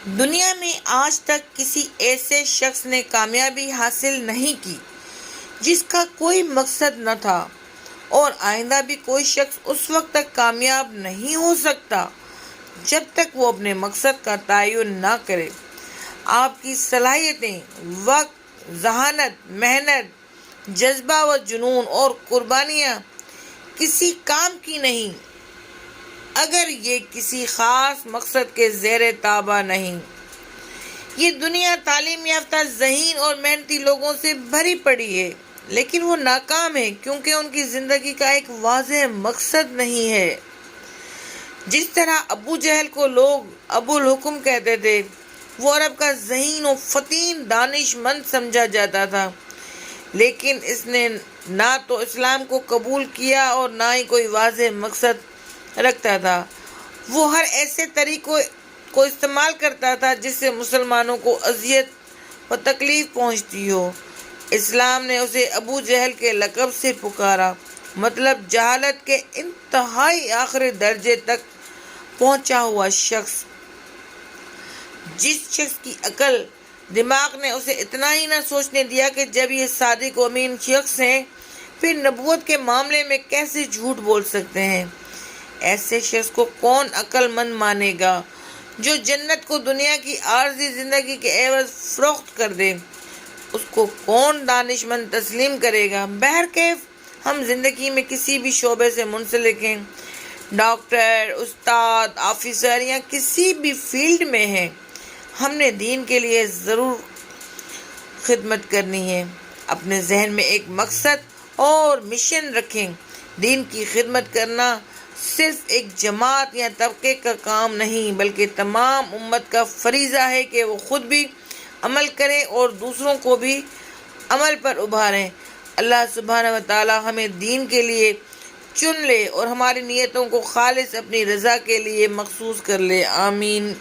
دنیا میں آج تک کسی ایسے شخص نے کامیابی حاصل نہیں کی جس کا کوئی مقصد نہ تھا، اور آئندہ بھی کوئی شخص اس وقت تک کامیاب نہیں ہو سکتا جب تک وہ اپنے مقصد کا تعین نہ کرے۔ آپ کی صلاحیتیں، وقت، ذہانت، محنت، جذبہ و جنون اور قربانیاں کسی کام کی نہیں اگر یہ کسی خاص مقصد کے زیر تابع نہیں۔ یہ دنیا تعلیم یافتہ، ذہین اور محنتی لوگوں سے بھری پڑی ہے، لیکن وہ ناکام ہے کیونکہ ان کی زندگی کا ایک واضح مقصد نہیں ہے۔ جس طرح ابو جہل کو لوگ ابو الحکم کہتے تھے، وہ عرب کا ذہین و فطن دانش مند سمجھا جاتا تھا، لیکن اس نے نہ تو اسلام کو قبول کیا اور نہ ہی کوئی واضح مقصد رکھتا تھا۔ وہ ہر ایسے طریقے کو استعمال کرتا تھا جس سے مسلمانوں کو اذیت و تکلیف پہنچتی ہو۔ اسلام نے اسے ابو جہل کے لقب سے پکارا، مطلب جہالت کے انتہائی آخری درجے تک پہنچا ہوا شخص۔ جس شخص کی عقل دماغ نے اسے اتنا ہی نہ سوچنے دیا کہ جب یہ صادق و امین شخص ہیں، پھر نبوت کے معاملے میں کیسے جھوٹ بول سکتے ہیں؟ ایسے شخص کو کون عقل مند مانے گا جو جنت کو دنیا کی عارضی زندگی کے عوض فروخت کر دے؟ اس کو کون دانش مند تسلیم کرے گا؟ بہرکیف ہم زندگی میں کسی بھی شعبے سے منسلک ہیں، ڈاکٹر، استاد، آفیسر یا کسی بھی فیلڈ میں ہیں، ہم نے دین کے لیے ضرور خدمت کرنی ہے۔ اپنے ذہن میں ایک مقصد اور مشن رکھیں۔ دین کی خدمت کرنا صرف ایک جماعت یا طبقے کا کام نہیں، بلکہ تمام امت کا فریضہ ہے کہ وہ خود بھی عمل کریں اور دوسروں کو بھی عمل پر ابھاریں۔ اللہ سبحانہ و تعالی ہمیں دین کے لیے چن لے اور ہماری نیتوں کو خالص اپنی رضا کے لیے مخصوص کر لے۔ آمین۔